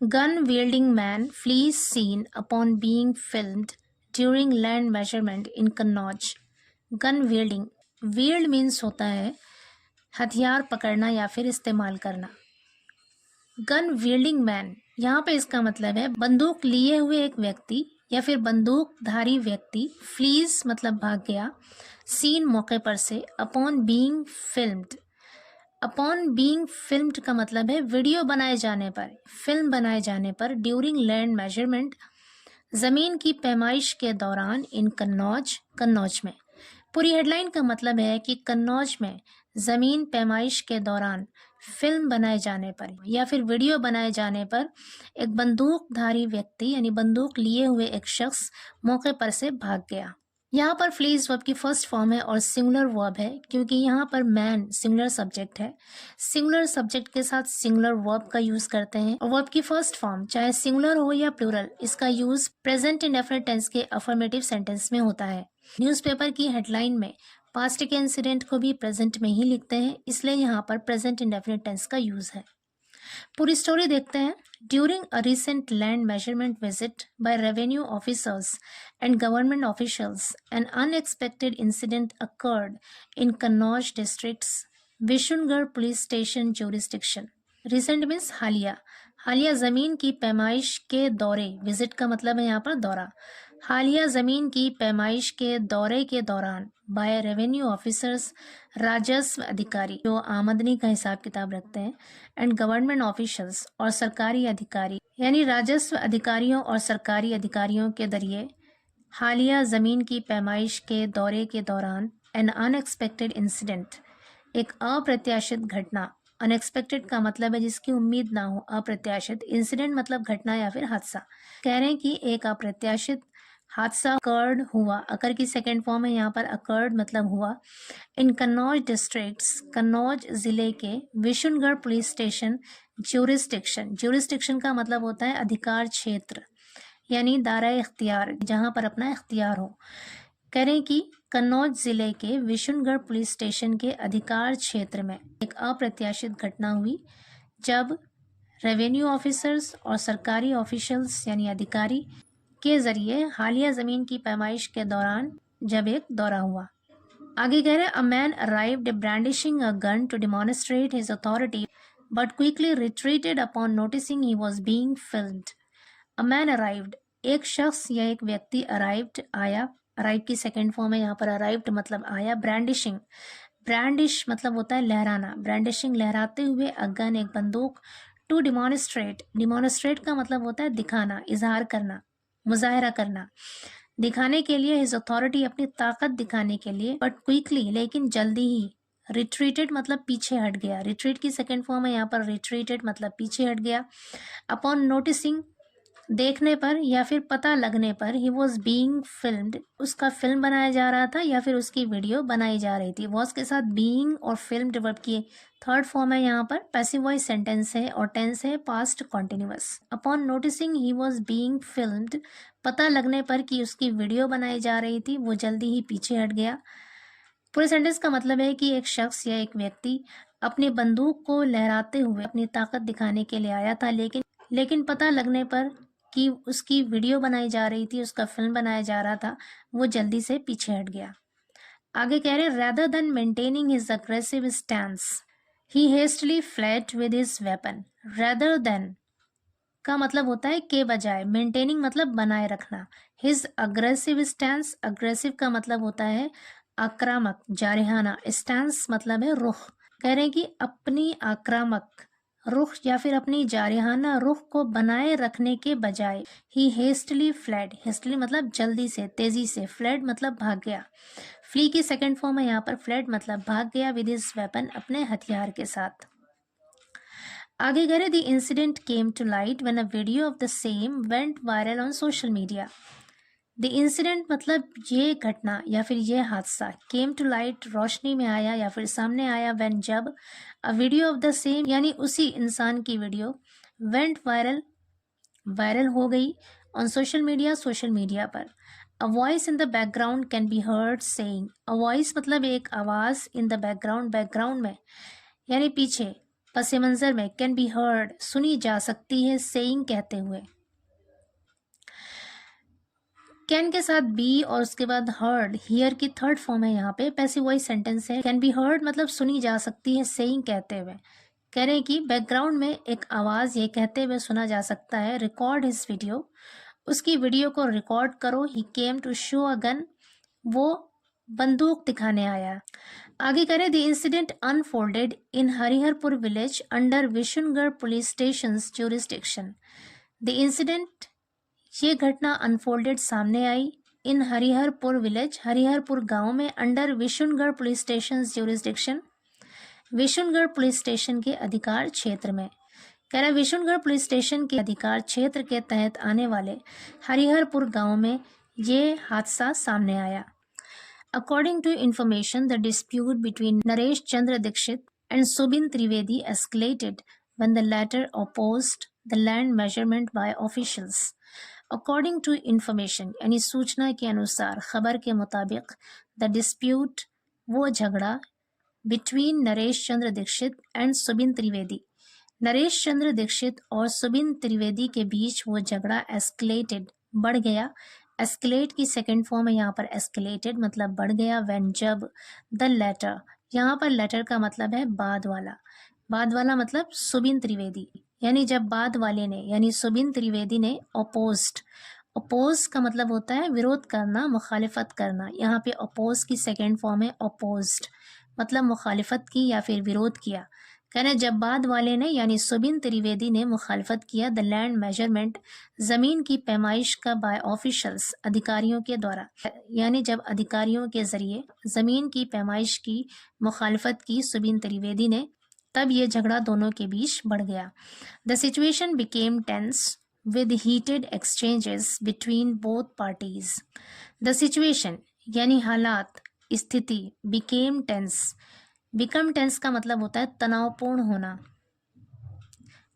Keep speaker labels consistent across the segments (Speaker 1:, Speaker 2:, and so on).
Speaker 1: Gun wielding man flees scene upon being filmed during land measurement in Kannauj. Gun wielding, wield means होता है हथियार पकड़ना या फिर इस्तेमाल करना। गन विल्डिंग मैन, यहाँ पे इसका मतलब है बंदूक लिए हुए एक व्यक्ति या फिर बंदूकधारी व्यक्ति, फ्लीज मतलब भाग गया, सीन मौके पर से, upon being filmed. Upon being filmed का मतलब है वीडियो बनाए जाने पर, फिल्म बनाए जाने पर, ड्यूरिंग लैंड मेजरमेंट जमीन की पैमाइश के दौरान, इन कन्नौज, कन्नौज में। पूरी हेडलाइन का मतलब है कि कन्नौज में जमीन पैमाइश के दौरान फिल्म बनाए जाने पर या फिर वीडियो बनाए जाने पर एक बंदूकधारी व्यक्ति यानी बंदूक लिए हुए एक शख्स मौके पर से भाग गया। यहाँ पर फ्लीज वर्ब की फर्स्ट फॉर्म है और सिंगुलर वर्ब है क्योंकि यहाँ पर मैन सिंगुलर सब्जेक्ट है। सिंगुलर सब्जेक्ट के साथ सिंगुलर वर्ब का यूज करते हैं और वर्ब की फर्स्ट फॉर्म चाहे सिंगुलर हो या प्लूरल, इसका यूज प्रेजेंट इंडेफिनिट टेंस के अफर्मेटिव सेंटेंस में होता है। न्यूज़पेपर की हेडलाइन में पास्ट के इंसिडेंट को भी प्रेजेंट में ही लिखते हैं, इसलिए यहाँ पर प्रेजेंट इंडेफिनिट टेंस का यूज है। पूरी स्टोरी देखते हैं। During a recent land measurement visit by revenue officers and government officials, N unexpected incident occurred in Kannauj districts Vishungarh police station jurisdiction. Recent means हालिया। हालिया जमीन की पैमाइश के दौरे, विजिट का मतलब है यहाँ पर दौरा। हालिया जमीन की पैमाइश के दौरे के दौरान बाय रेवेन्यू ऑफिसर्स, राजस्व अधिकारी जो आमदनी का हिसाब किताब रखते हैं, एंड गवर्नमेंट ऑफिशियल्स और सरकारी अधिकारी यानी राजस्व अधिकारियों और सरकारी अधिकारियों के जरिए हालिया जमीन की पैमाइश के दौरे के दौरान एन अनएक्सपेक्टेड इंसिडेंट, एक अप्रत्याशित घटना। अनएक्सपेक्टेड का मतलब है जिसकी उम्मीद ना हो, अप्रत्याशित। इंसिडेंट मतलब घटना या फिर हादसा। कह रहे हैं कि एक अप्रत्याशित हादसा अकर्ड हुआ, अकर की सेकेंड फॉर्म है यहाँ पर, अकर्ड मतलब हुआ, इन कन्नौज डिस्ट्रिक्ट्स, कन्नौज जिले के Vishungarh police station jurisdiction. Jurisdiction का मतलब होता है अधिकार क्षेत्र यानी दायरा इख्तियार, जहाँ पर अपना इख्तियार हो। कह रहे हैं कि कन्नौज जिले के विशुनगढ़ पुलिस स्टेशन के अधिकार क्षेत्र में एक अप्रत्याशित घटना हुई जब रेवेन्यू ऑफिसर्स और सरकारी ऑफिशियल्स यानी अधिकारी के जरिए हालिया जमीन की पैमाइश के दौरान जब एक दौरा हुआ। आगे कह रहे हैं, a man arrived brandishing a gun to demonstrate his authority but quickly retreated upon noticing he was being filmed. A man arrived, एक शख्स या एक व्यक्ति, अराइव्ड आया, अराइव की सेकेंड फॉर्म है यहाँ पर, अराइव्ड मतलब आया। ब्रांडिशिंग, ब्रांडिश मतलब होता है लहराना, ब्रांडिशिंग लहराते हुए, अ गन एक बंदूक, टू डिमोन्स्ट्रेट, डिमोन्स्ट्रेट का मतलब होता है दिखाना, इजहार करना, मुजाहरा करना, दिखाने के लिए, हिज अथॉरिटी अपनी ताकत दिखाने के लिए, बट क्विकली लेकिन जल्दी ही, रिट्रीटेड मतलब पीछे हट गया, रिट्रीट की सेकेंड फॉर्म है यहाँ पर, रिट्रीटेड मतलब पीछे हट गया। अपॉन नोटिसिंग देखने पर या फिर पता लगने पर, ही वॉज बीइंग फिल्म्ड, उसका फिल्म बनाया जा रहा था या फिर उसकी वीडियो बनाई जा रही थी। वॉज के साथ बीइंग और फिल्म्ड वर्ब की थर्ड फॉर्म है यहाँ पर, पैसिव वॉइस सेंटेंस है और टेंस है past continuous. Upon noticing he was being filmed, पता लगने पर कि उसकी वीडियो बनाई जा रही थी, वो जल्दी ही पीछे हट गया। पूरे सेंटेंस का मतलब है कि एक शख्स या एक व्यक्ति अपनी बंदूक को लहराते हुए अपनी ताकत दिखाने के लिए आया था, लेकिन पता लगने पर कि उसकी वीडियो बनाई जा रही थी, उसका फिल्म बनाया जा रहा था, वो जल्दी से पीछे हट गया। आगे कह रहे हैं, rather than maintaining his aggressive stance, he hastily fled with his weapon. rather than का मतलब होता है के बजाय, मेंटेनिंग मतलब बनाए रखना, हिज अग्रेसिव स्टैंस, अग्रेसिव का मतलब होता है आक्रामक, जारहाना, स्टैंस मतलब है रुख। कह रहे हैं कि अपनी आक्रामक रुख या फिर अपनी जारहाना रुख को बनाए रखने के बजाय, ही हेस्टली फ्लेड, हेस्टली मतलब जल्दी से, तेजी से, फ्लेड मतलब भाग गया। फ्ली की सेकेंड फॉर्म है यहाँ पर, फ्लेड मतलब भाग गया, विद हिज वेपन अपने हथियार के साथ। आगे कह रहे, the incident came to light when a video of the same went viral on social media. The incident मतलब ये घटना या फिर ये हादसा, केम टू लाइट रोशनी में आया या फिर सामने आया, व्हेन जब, अ वीडियो ऑफ द सेम यानी उसी इंसान की वीडियो, वेंट वायरल वायरल हो गई, on social media social media पर। A voice in the background can be heard saying, a voice मतलब एक आवाज़, इन द बैकग्राउंड बैकग्राउंड में यानी पीछे, पस मंज़र में कैन बी हर्ड सुनी जा सकती है, सेइंग कहते हुए। कैन के साथ बी और उसके बाद हर्ड, हियर की थर्ड फॉर्म है यहाँ पे, पैसिव वॉइस सेंटेंस है। कैन बी हर्ड मतलब सुनी जा सकती है, सेइंग कहते हुए। कह रहे हैं कि बैकग्राउंड में एक आवाज़ ये कहते हुए सुना जा सकता है, रिकॉर्ड हिज वीडियो, उसकी वीडियो को रिकॉर्ड करो। He came to show a gun, वो बंदूक दिखाने आया। आगे करें, the incident unfolded in Hariharpur village under Vishungarh police station jurisdiction. The incident, ये घटना अनफोल्डेड सामने आई, इन हरिहरपुर विलेज, हरिहरपुर गांव में, under Vishungarh police station jurisdiction, Vishungarh police station के अधिकार क्षेत्र में। कह रहा है विशुनगढ़ पुलिस स्टेशन के अधिकार क्षेत्र के तहत आने वाले हरिहरपुर गांव में ये हादसा सामने आया। According to information, the dispute between Naresh Chandra Dixit and Subin Trivedi escalated when the latter opposed the land measurement by officials. According to information, यानी सूचना के अनुसार, खबर के मुताबिक, the dispute, वो झगड़ा, between नरेश चंद्र दीक्षित and सुबिन त्रिवेदी, नरेश चंद्र दीक्षित और सुबिन त्रिवेदी के बीच वो झगड़ा escalated, बढ़ गया। एस्केलेट की सेकेंड फॉर्म है यहाँ पर एस्केलेटेड, मतलब बढ़ गया। व्हेन, जब, द लेटर, यहाँ पर लेटर का मतलब है बाद वाला, बाद वाला मतलब सुबिन त्रिवेदी, यानी जब बाद वाले ने यानी सुबिन त्रिवेदी ने अपोज्ड, अपोज का मतलब होता है विरोध करना, मुखालिफत करना। यहाँ पे अपोज की सेकेंड फॉर्म है अपोज्ड, मतलब मुखालिफत की या फिर विरोध किया। कहना जब बाद वाले ने यानी सुबिन त्रिवेदी ने मुखालफत किया, द लैंड मेजरमेंट, ज़मीन की पैमाइश का, बाय ऑफिशल्स, अधिकारियों के द्वारा, यानी जब अधिकारियों के ज़रिए ज़मीन की पैमाइश की मुखालफत की सुबिन त्रिवेदी ने, तब ये झगड़ा दोनों के बीच बढ़ गया। The situation became tense with heated exchanges between both parties. The situation यानी हालात, स्थिति, बिकेम टेंस, बिकम टेंस का मतलब होता है तनावपूर्ण होना,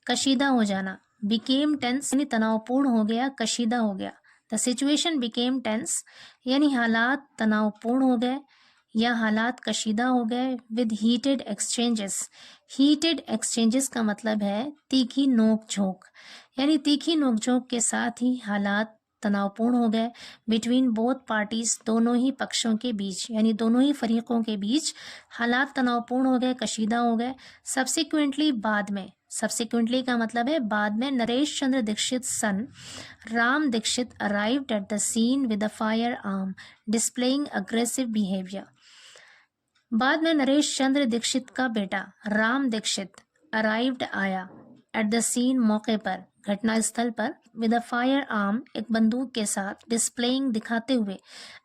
Speaker 1: कशीदा हो जाना। बिकेम टेंस यानी तनावपूर्ण हो गया, कशीदा हो गया। द सिचुएशन बिकेम टेंस यानी हालात तनावपूर्ण हो गए या हालात कशीदा हो गए। With heated exchanges, heated exchanges का मतलब है तीखी नोक झोंक, यानी तीखी नोक झोंक के साथ ही हालात तनावपूर्ण हो गए। बिटवीन बोथ पार्टीज, दोनों ही पक्षों के बीच यानी दोनों ही फरीकों के बीच हालात तनावपूर्ण हो गए, कशीदा हो गए। सब्सिक्वेंटली, बाद में, सब्सिक्वेंटली का मतलब है बाद में, Naresh Chandra Dixit son Ram Dixit arrived at the scene with a firearm displaying aggressive behaviour. बाद में नरेश चंद्र दीक्षित का बेटा राम दीक्षित अराइव्ड आया, एट द सीन मौके पर, घटना स्थल पर, विद अ फायर आर्म एक बंदूक के साथ, डिस्प्लेइंग दिखाते हुए,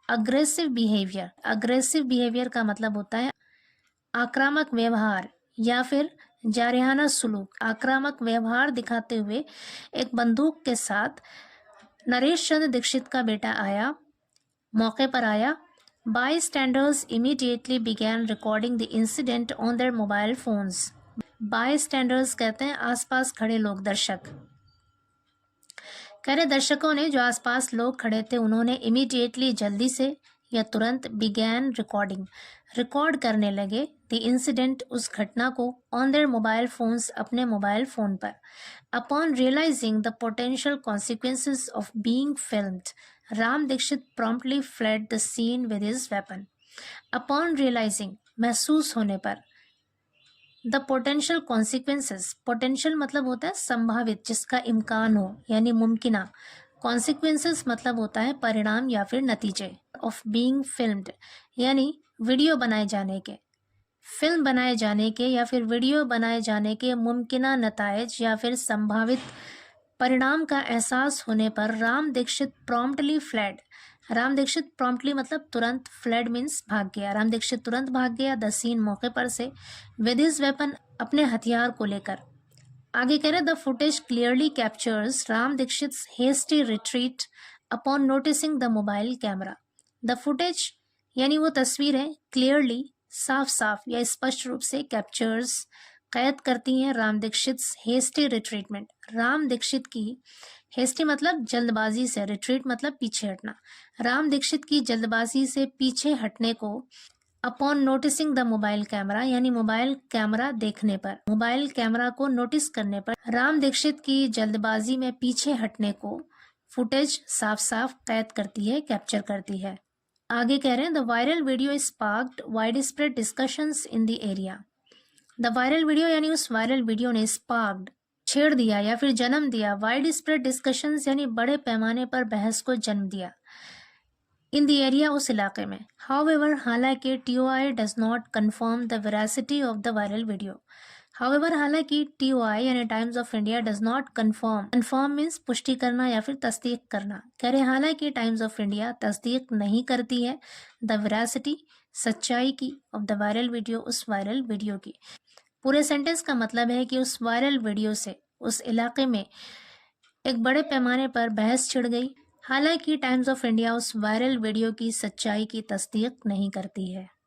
Speaker 1: अग्रेसिव बिहेवियर, अग्रेसिव बिहेवियर का मतलब होता है आक्रामक व्यवहार या फिर जारहाना सुलूक, आक्रामक व्यवहार दिखाते हुए एक बंदूक के साथ नरेश चंद्र दीक्षित का बेटा आया, मौके पर आया। Bystanders immediately began recording the incident on their mobile phones. Bystanders कहते हैं आसपास खड़े लोग, दर्शक। कह रहे दर्शकों ने, जो आसपास लोग खड़े थे, उन्होंने immediately जल्दी से या तुरंत began recording, रिकॉर्ड करने लगे, the incident उस घटना को, on their mobile phones अपने मोबाइल फ़ोन पर। Upon realizing the potential consequences of being filmed, Ram Dixit promptly fled the scene with his weapon. Upon realizing, महसूस होने पर, द पोटेंशियल कॉन्सिक्वेंसेस, पोटेंशियल मतलब होता है संभावित, जिसका इम्कान हो यानी मुमकिना। कॉन्सिक्वेंसेस मतलब होता है परिणाम या फिर नतीजे। ऑफ बीइंग फिल्म्ड यानी वीडियो बनाए जाने के, फिल्म बनाए जाने के या फिर वीडियो बनाए जाने के मुमकिना नताइज या फिर संभावित परिणाम का एहसास होने पर Ram Dixit promptly fled, Ram Dixit promptly मतलब तुरंत, फ्लेड मीन्स भाग गया, राम दीक्षित तुरंत भाग गया, द सीन मौके पर से, विद हिज वेपन अपने हथियार को लेकर। आगे कह रहे the footage clearly captures Ram Dixit hasty retreat upon noticing the mobile camera. The footage यानी वो तस्वीरें क्लियरली, साफ साफ या स्पष्ट रूप से, कैप्चर्स कैद करती हैं राम दीक्षित हेस्टी रिट्रीटमेंट, राम दीक्षित की, हेस्टी मतलब जल्दबाजी से, रिट्रीट मतलब पीछे हटना, राम दीक्षित की जल्दबाजी से पीछे हटने को upon noticing the mobile camera यानी मोबाइल कैमरा देखने पर, मोबाइल कैमरा को नोटिस करने पर राम दीक्षित की जल्दबाजी में पीछे हटने को फुटेज साफ साफ कैद करती है, कैप्चर करती है। आगे कह रहे हैं the viral video sparked wide spread discussions in the area. The viral video यानी उस वायरल वीडियो ने स्पार्क्ड छेड़ दिया या फिर जन्म दिया, वाइड स्प्रेड डिस्कशंस यानी बड़े पैमाने पर बहस को जन्म दिया, इन द एरिया उस इलाके में। हाउएवर हालांकि TOI does not confirm the veracity of the viral video. However हालांकि TOI यानी times of India does not confirm means पुष्टि करना या फिर तस्दीक करना। कह रहे हालांकि टाइम्स ऑफ इंडिया तस्दीक नहीं करती है द वेरासिटी सच्चाई की ऑफ द वायरल वीडियो उस वायरल वीडियो की। पूरे सेंटेंस का मतलब है कि उस वायरल वीडियो से उस इलाके में एक बड़े पैमाने पर बहस छिड़ गई, हालांकि टाइम्स ऑफ इंडिया उस वायरल वीडियो की सच्चाई की तस्दीक नहीं करती है।